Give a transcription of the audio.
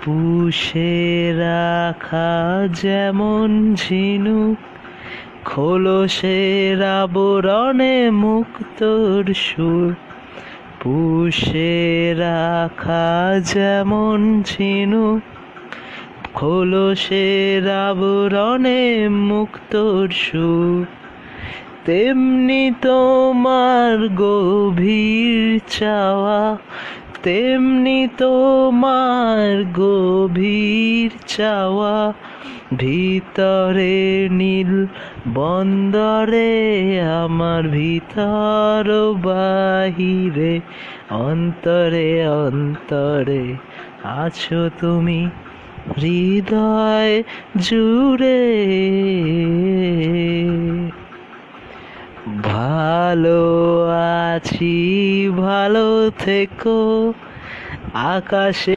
পুষে রাখা যেমন ঝিনুক, খোলসের আবরণে মুক্তোর সুর। পুষে রাখা যেমন ঝিনুক, খোলসের আবরণে মুক্তোর সুর। তেমনি তোমার গভীর চাওয়া, তেমনি তোমার গভীর চাওয়া। ভিতরে নীল বন্দরে আমার, ভিতর বাহিরে, অন্তরে অন্তরে আছো তুমি হৃদয় জুড়ে। ভালো আছি, ভালো থেকো। আকাশে